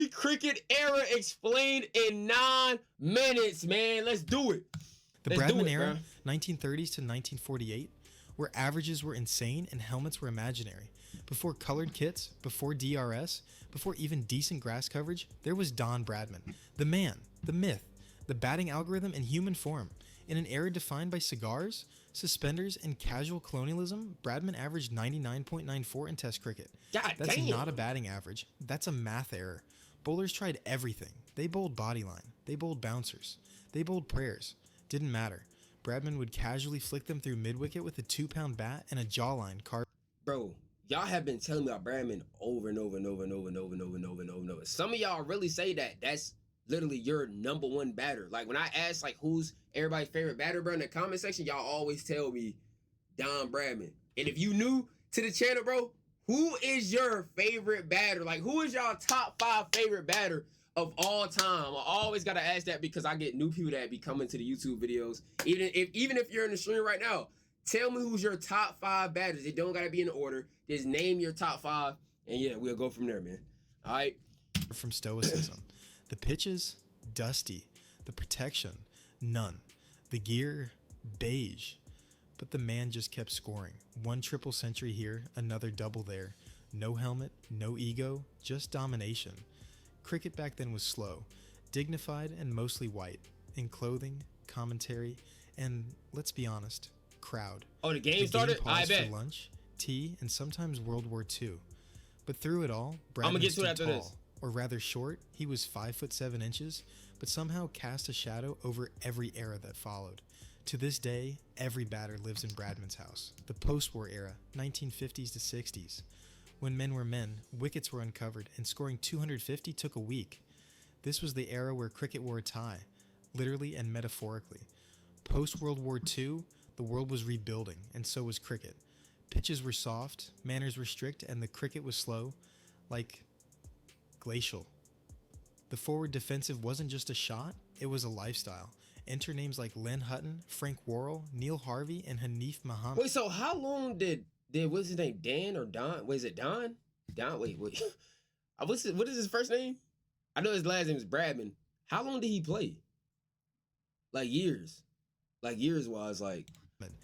cricket era explained in 9 minutes, man. Let's do it. The Bradman era, 1930s to 1948, where averages were insane and helmets were imaginary. Before colored kits, before DRS, before even decent grass coverage, there was Don Bradman, the man, the myth, the batting algorithm in human form. In an era defined by cigars, suspenders, and casual colonialism, Bradman averaged 99.94 in Test cricket. That's not a batting average. That's a math error. Bowlers tried everything. They bowled bodyline. They bowled bouncers. They bowled prayers. Didn't matter. Bradman would casually flick them through mid-wicket with a 2-pound bat and a jawline carved. Bro, y'all have been telling me about Bradman over and over and over and over and over and over and over and over and over. Some of y'all really say that that's literally your number one batter. Like when I ask like who's everybody's favorite batter, bro, in the comment section, y'all always tell me Don Bradman. And if you new to the channel, bro, who is your favorite batter? Like who is y'all top 5 favorite batter of all time? I always gotta ask that because I get new people that be coming to the YouTube videos. Even if you're in the stream right now, tell me who's your top 5 batters. It don't gotta be in order. Just name your top 5, and yeah, we'll go from there, man. All right. From stoicism. The pitches, dusty. The protection, none. The gear, beige. But the man just kept scoring. 1 triple century here, another double there. No helmet, no ego, just domination. Cricket back then was slow, dignified, and mostly white. In clothing, commentary, and, let's be honest, crowd. Oh, the game started? I bet. For lunch, tea, and sometimes World War II. But through it all, Bradman stood tall. This. Or rather short, he was 5'7", but somehow cast a shadow over every era that followed. To this day, every batter lives in Bradman's house. The post-war era, 1950s to 60s. When men were men, wickets were uncovered, and scoring 250 took a week. This was the era where cricket wore a tie, literally and metaphorically. Post-World War II, the world was rebuilding, and so was cricket. Pitches were soft, manners were strict, and the cricket was slow, like glacial. The forward defensive wasn't just a shot, it was a lifestyle. Enter names like Len Hutton, Frank Worrell, Neil Harvey, and Hanif Muhammad. Wait, so how long did what's his name? Dan or Don? Wait, is it Don? Don, wait. what is his first name? I know his last name is Bradman. How long did he play? Like years. Like years wise, like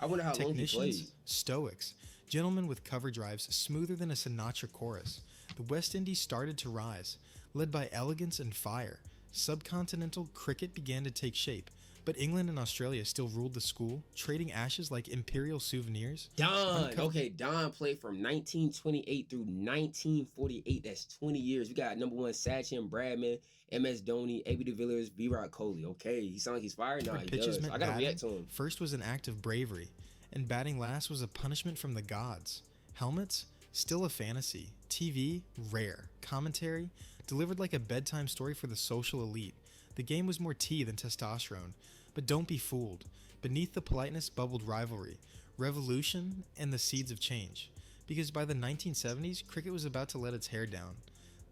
I wonder how long he played. Stoics, gentlemen with cover drives smoother than a Sinatra chorus. The West Indies started to rise, led by elegance and fire. Subcontinental cricket began to take shape, but England and Australia still ruled the school, trading ashes like imperial souvenirs. Don played from 1928 through 1948. That's 20 years. We got number 1 Sachin, Bradman, MS Dhoni, AB de Villiers, Virat Kohli. Okay, he sounds like he's fired. No, he does. I gotta react to him. First was an act of bravery, and batting last was a punishment from the gods. Helmets, still a fantasy. TV, rare. Commentary, delivered like a bedtime story for the social elite. The game was more tea than testosterone. But don't be fooled. Beneath the politeness bubbled rivalry, revolution, and the seeds of change. Because by the 1970s, cricket was about to let its hair down.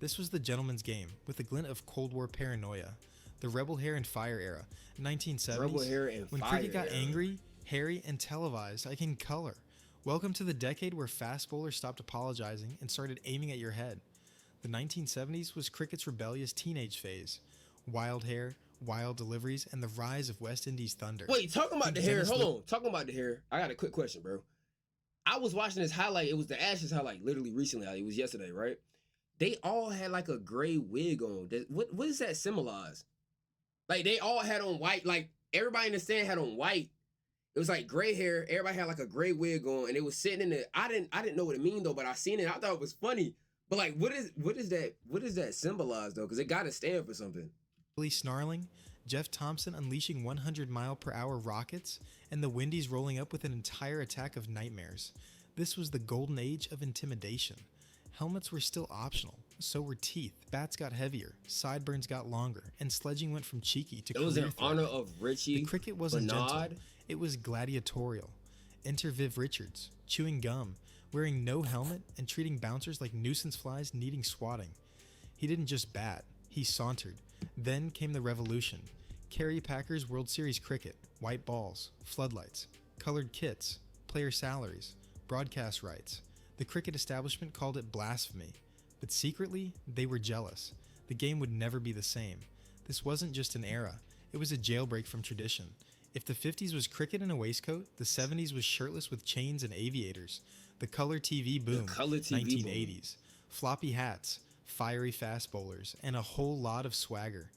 This was the gentleman's game, with a glint of Cold War paranoia. The rebel hair and fire era, 1970s, when cricket got angry, hairy, and televised, like in color. Welcome to the decade where fast bowlers stopped apologizing and started aiming at your head. The 1970s was cricket's rebellious teenage phase. Wild hair, wild deliveries, and the rise of West Indies thunder. Wait, talking about the hair, hold on. Talking about the hair, I got a quick question, bro. I was watching this highlight. It was the Ashes highlight, literally recently. It was yesterday, right? They all had like a gray wig on. What does that symbolize? Like they all had on white. Like everybody in the stand had on white. It was like gray hair. Everybody had like a gray wig on, and it was sitting in the. I didn't know what it mean though, but I seen it. I thought it was funny. But like, what is that symbolize though? Because it got to stand for something. Snarling, Jeff Thompson unleashing 100-mile-per-hour rockets, and the Windies rolling up with an entire attack of nightmares. This was the golden age of intimidation. Helmets were still optional, so were teeth. Bats got heavier, sideburns got longer, and sledging went from cheeky to career. It was in honor of Richie. The cricket wasn't gentle, it was gladiatorial. Enter Viv Richards, chewing gum, wearing no helmet, and treating bouncers like nuisance flies needing swatting. He didn't just bat, he sauntered. Then came the revolution. Kerry Packer's World Series cricket, white balls, floodlights, colored kits, player salaries, broadcast rights. The cricket establishment called it blasphemy, but secretly, they were jealous. the game would never be the same. This wasn't just an era, it was a jailbreak from tradition. If the 50s was cricket in a waistcoat, the 70s was shirtless with chains and aviators. The color TV boom, 1980s. Floppy hats, fiery fast bowlers, and a whole lot of swagger.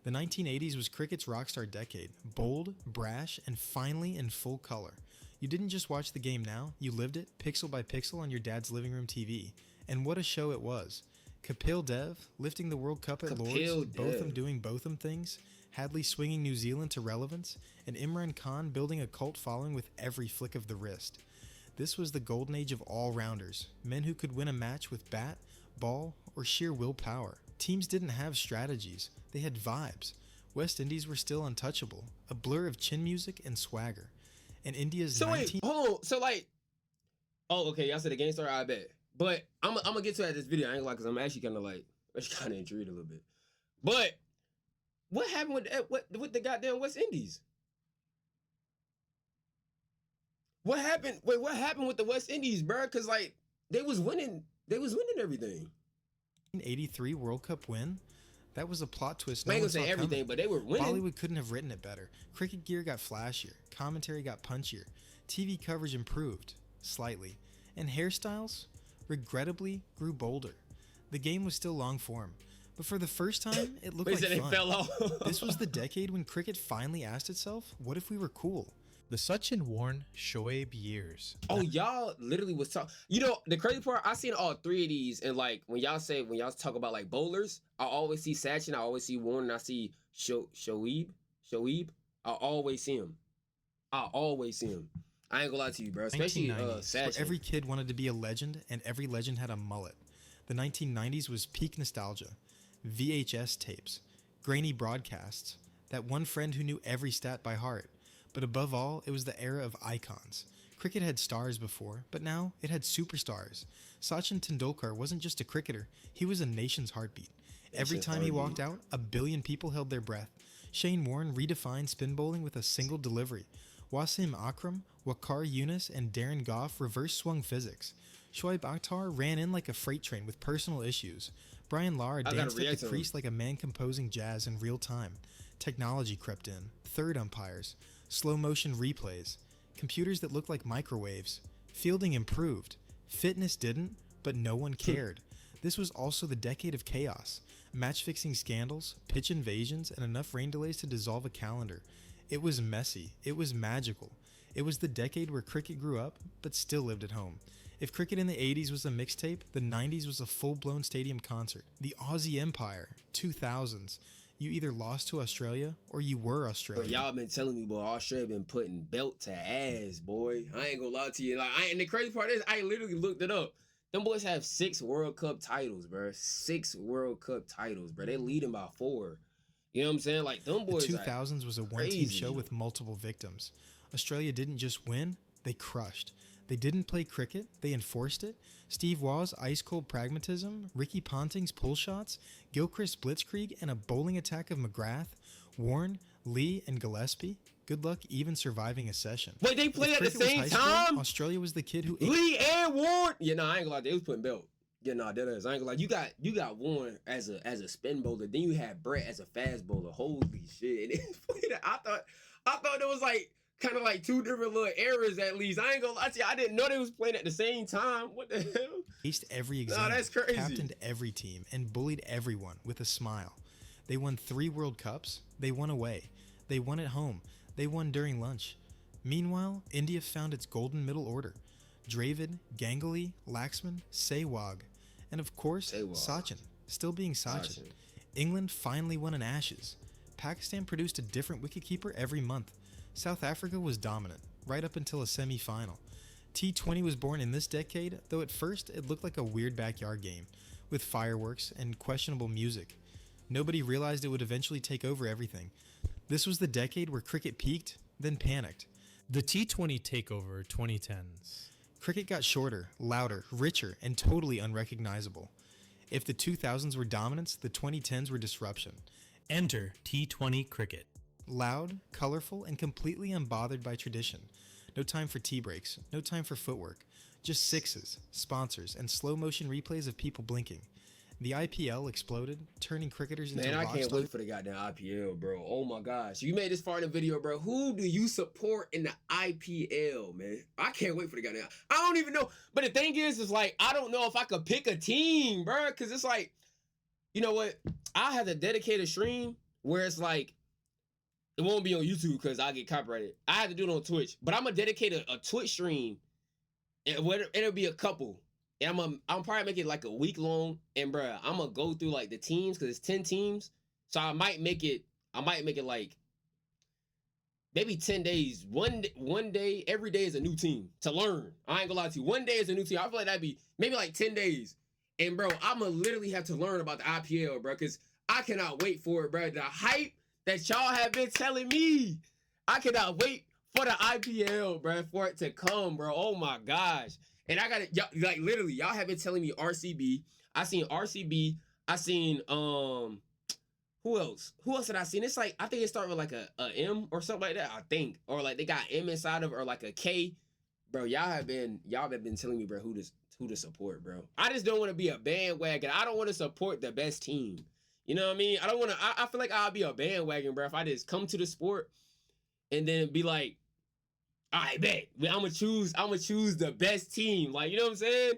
The 1980s was cricket's rockstar decade, bold, brash, and finally in full color. You didn't just watch the game now, you lived it, pixel by pixel on your dad's living room TV. And what a show it was. Kapil Dev lifting the World Cup at Lord's, Botham doing Botham things, Hadley swinging New Zealand to relevance, and Imran Khan building a cult following with every flick of the wrist. This was the golden age of all-rounders, men who could win a match with bat, ball, or sheer willpower. Teams didn't have strategies, they had vibes. West Indies were still untouchable, a blur of chin music and swagger. And India's So wait, hold on. So like, oh, okay, y'all said the game started, I bet. But I'm gonna get to that this video. I ain't gonna lie, because I'm actually kind of intrigued a little bit. But what happened with the goddamn West Indies? What happened? Wait, what happened with the West Indies, bro? Because like they was winning everything. 1983 World Cup win? That was a plot twist. I ain't gonna say everything, but they were winning. Bollywood couldn't have written it better. Cricket gear got flashier, commentary got punchier, TV coverage improved slightly, and hairstyles regrettably grew bolder. The game was still long form, but for the first time, it looked like fun. It fell off. This was the decade when cricket finally asked itself, what if we were cool? The Sachin worn Shoaib years. Oh, y'all literally was talking. You know, the crazy part, I seen all three of these, and like when y'all talk about like bowlers, I always see Sachin, I always see Warren, and I see Shoaib. I always see him. I ain't gonna lie to you, bro. Especially Sachin. Where every kid wanted to be a legend, and every legend had a mullet. The 1990s was peak nostalgia. VHS tapes, grainy broadcasts, that one friend who knew every stat by heart. But above all, it was the era of icons. Cricket had stars before, but now it had superstars. Sachin Tendulkar wasn't just a cricketer, he was a nation's heartbeat. Every time he walked out, a billion people held their breath. Shane Warne redefined spin bowling with a single delivery. Wasim Akram, Waqar Younis, and Darren Goff reverse swung physics. Shoaib Akhtar ran in like a freight train with personal issues. Brian Lara danced at the crease like a man composing jazz in real time. Technology crept in, third umpires, slow motion replays, computers that looked like microwaves. Fielding improved. Fitness didn't, but no one cared. This was also the decade of chaos. Match-fixing scandals, pitch invasions, and enough rain delays to dissolve a calendar. It was messy. It was magical. It was the decade where cricket grew up, but still lived at home. If cricket in the 80s was a mixtape, the 90s was a full-blown stadium concert. The Aussie Empire, 2000s. You either lost to Australia or you were Australia. But y'all been telling me, boy, Australia been putting belt to ass, boy. I ain't gonna lie to you. Like, and the crazy part is, I literally looked it up. Them boys have 6 World Cup titles, bro. 6 World Cup titles, bro. They leading by 4. You know what I'm saying? Like, them boys. The 2000s was a one-team show with multiple victims. Australia didn't just win; they crushed. They didn't play cricket, they enforced it. Steve Waugh's ice-cold pragmatism, Ricky Ponting's pull shots, Gilchrist blitzkrieg, and a bowling attack of McGrath, Warren, Lee, and Gillespie. Good luck even surviving a session. Wait, they played at the same time? Australia was the kid who... Lee and Warren? Yeah, no, I ain't gonna lie. They was putting belt. Yeah, no, that is. I ain't gonna lie. You got Warren as a spin bowler. Then you had Brett as a fast bowler. Holy shit. I thought there was like... kind of like 2 different little eras at least. I ain't gonna lie to you. I didn't know they was playing at the same time. What the hell? Aced every exam. No, that's crazy. Captained every team and bullied everyone with a smile. They won 3 World Cups. They won away. They won at home. They won during lunch. Meanwhile, India found its golden middle order. Dravid, Ganguly, Laxman, Sehwag. And of course, Sachin. Still being Sachin. England finally won an Ashes. Pakistan produced a different wicketkeeper every month. South Africa was dominant, right up until a semi-final. T20 was born in this decade, though at first it looked like a weird backyard game, with fireworks and questionable music. Nobody realized it would eventually take over everything. This was the decade where cricket peaked, then panicked. The T20 takeover 2010s. Cricket got shorter, louder, richer, and totally unrecognizable. If the 2000s were dominance, the 2010s were disruption. Enter T20 cricket. Loud, colorful, and completely unbothered by tradition. No time for tea breaks, no time for footwork. Just sixes, sponsors, and slow motion replays of people blinking. The IPL exploded, turning cricketers into Man, I rock can't stars. wait for the goddamn IPL, bro. Oh my gosh. You made this far in the video, bro. Who do you support in the IPL, man? I can't wait for the goddamn. I don't even know. But the thing is like, I don't know if I could pick a team, bro. Because it's like, you know what? I have to dedicate a stream where it's like, it won't be on YouTube because I get copyrighted. I have to do it on Twitch. But I'm going to dedicate a Twitch stream. And it'll be a couple. And I'm probably make it like a week long, and bro, I'm gonna go through like the teams because it's 10 teams. So I might make it like maybe 10 days. One day, every day is a new team to learn. I ain't gonna lie to you. One day is a new team. I feel like that'd be maybe like 10 days. And bro, I'ma literally have to learn about the IPL, bro, because I cannot wait for it, bro. The hype that y'all have been telling me. I cannot wait for the IPL, bro, for it to come, bro. Oh my gosh. And I got it, like literally, y'all have been telling me RCB. I seen RCB. I seen who else? Who else did I seen? It's like I think it started with like a M or something like that. I think, or like they got M inside of, or like a K. Bro, y'all have been telling me, bro, who to support, bro. I just don't want to be a bandwagon. I don't want to support the best team. You know what I mean? I don't want to. I feel like I'll be a bandwagon, bro, if I just come to the sport and then be like, I bet I'm gonna choose the best team. Like, you know what I'm saying?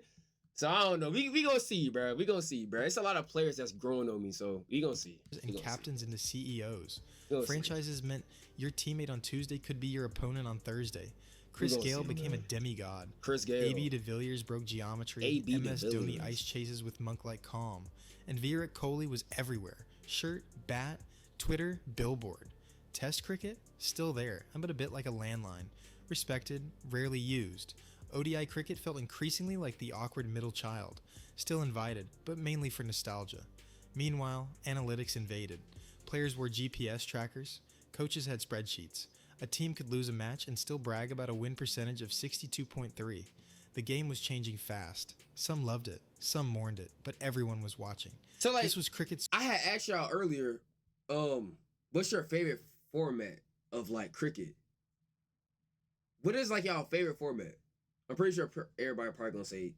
So I don't know. We gonna see, bro. We gonna see, bro. It's a lot of players that's growing on me, so we gonna see. And captains into CEOs. We'll Franchises see. meant your teammate on Tuesday could be your opponent on Thursday. Chris Gale became a demigod. Chris Gale. AB de Villiers broke geometry. MS Dhoni ice chases with monk-like calm. And Virat Kohli was everywhere. Shirt, bat, Twitter, billboard. Test cricket? Still there, but a bit like a landline. Respected, rarely used. ODI cricket felt increasingly like the awkward middle child, still invited, but mainly for nostalgia. Meanwhile, analytics invaded. Players wore GPS trackers, coaches had spreadsheets. A team could lose a match and still brag about a win percentage of 62.3. The game was changing fast. Some loved it, some mourned it, but everyone was watching. So like, this was cricket's. I had asked y'all earlier, what's your favorite format of like cricket? What is like y'all favorite format? I'm pretty sure everybody probably gonna say,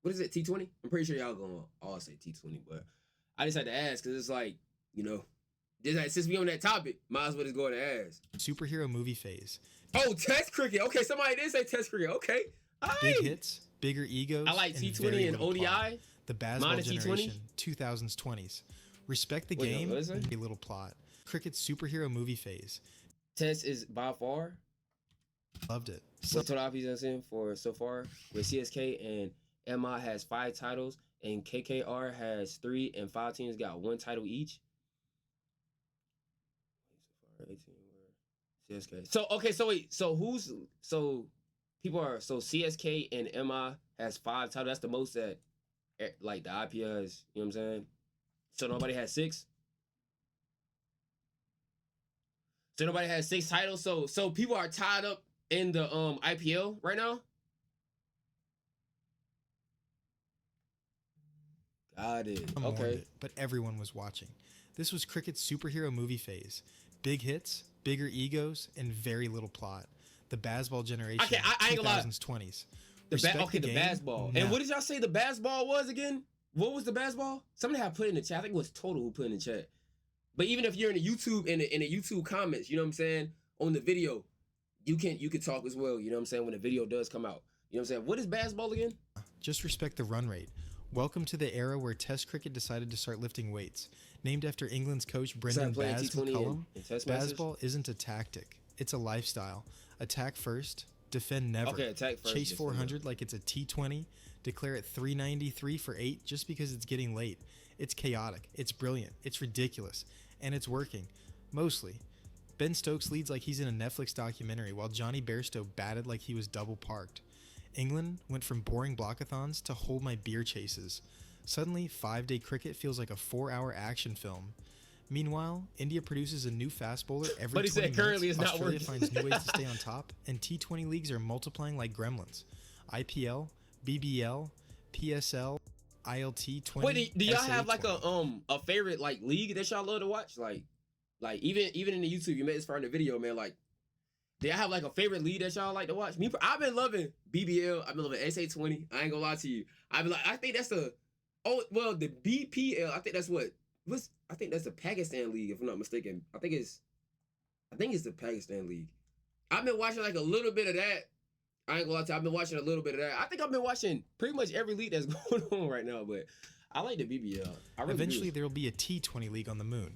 what is it, T20? I'm pretty sure y'all gonna all say T20, but I just had to ask because it's like, you know, since we on that topic, might as well just go ahead and ask. Superhero movie phase. Oh, Test cricket. Okay, somebody did say Test cricket. Okay, big hits, bigger egos. I like T20 and ODI. Plot. The Bazball generation, T20? 2000s, 20s. Respect the game. No, A little plot. Cricket's superhero movie phase. Test is by far. Loved it. What total IPs I've seen for so far with CSK and MI has 5 titles and KKR has 3 and 5 teams got 1 title each. CSK. So okay, so wait, so people are CSK and MI has 5 titles. That's the most that like the IPL has. You know what I'm saying? So nobody has 6. So nobody has 6 titles. So people are tied up in the IPL right now. Got it. Okay. But everyone was watching. This was cricket's superhero movie phase. Big hits, bigger egos, and very little plot. The Bazball generation. Okay, I ain't gonna lie. 2000s, 20s. The Bazball. No. And what did y'all say the Bazball was again? What was the Bazball? Somebody had put in the chat. I think it was Total who put in the chat. But even if you're in the YouTube in the YouTube comments, you know what I'm saying, on the video, you can talk as well. You know what I'm saying, when the video does come out. You know what I'm saying? What is Bazball again? Just respect the run rate. Welcome to the era where Test cricket decided to start lifting weights. Named after England's coach Brendan Baz McCullum, Bazball isn't a tactic. It's a lifestyle. Attack first, defend never. Okay, attack first. Chase 400 like it's a T20. Declare it 393 for 8 just because it's getting late. It's chaotic. It's brilliant. It's ridiculous. And it's working. Mostly. Ben Stokes leads like he's in a Netflix documentary while Johnny Bairstow batted like he was double parked. England went from boring blockathons to hold my beer chases. Suddenly, 5-day cricket feels like a 4-hour action film. Meanwhile, India produces a new fast bowler every 20 minutes. But he said currently it's not Australia working. finds new ways to stay on top, and T20 leagues are multiplying like gremlins. IPL, BBL, PSL, ILT 20. Wait, do y'all SA have like 20. a favorite like league that y'all love to watch? Like even in the YouTube, you made this far in the video, man. Like, do y'all have like a favorite league that y'all like to watch? Me, I've been loving BBL. I've been loving SA20. I ain't gonna lie to you. I think that's Oh well, the BPL. I think that's what's. I think that's the Pakistan league, if I'm not mistaken. I think it's the Pakistan league. I've been watching like a little bit of that. I ain't gonna lie to you, I've been watching a little bit of that. I think I've been watching pretty much every league that's going on right now, but I like the BBL. Eventually, there will be a T20 league on the moon.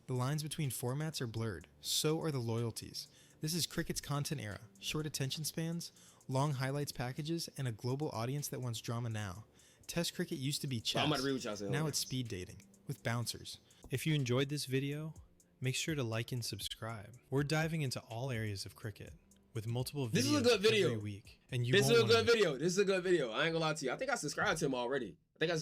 The lines between formats are blurred, so are the loyalties. This is cricket's content era, short attention spans, long highlights packages, and a global audience that wants drama now. Test cricket used to be chess, I'm about to read what y'all saying. now it's speed dating, with bouncers. If you enjoyed this video, make sure to like and subscribe. We're diving into all areas of cricket with multiple videos This is a good video. every week. And you This is won't a wanna good miss video. This is a good video. I ain't gonna lie to you. I think I subscribed to him already. I think I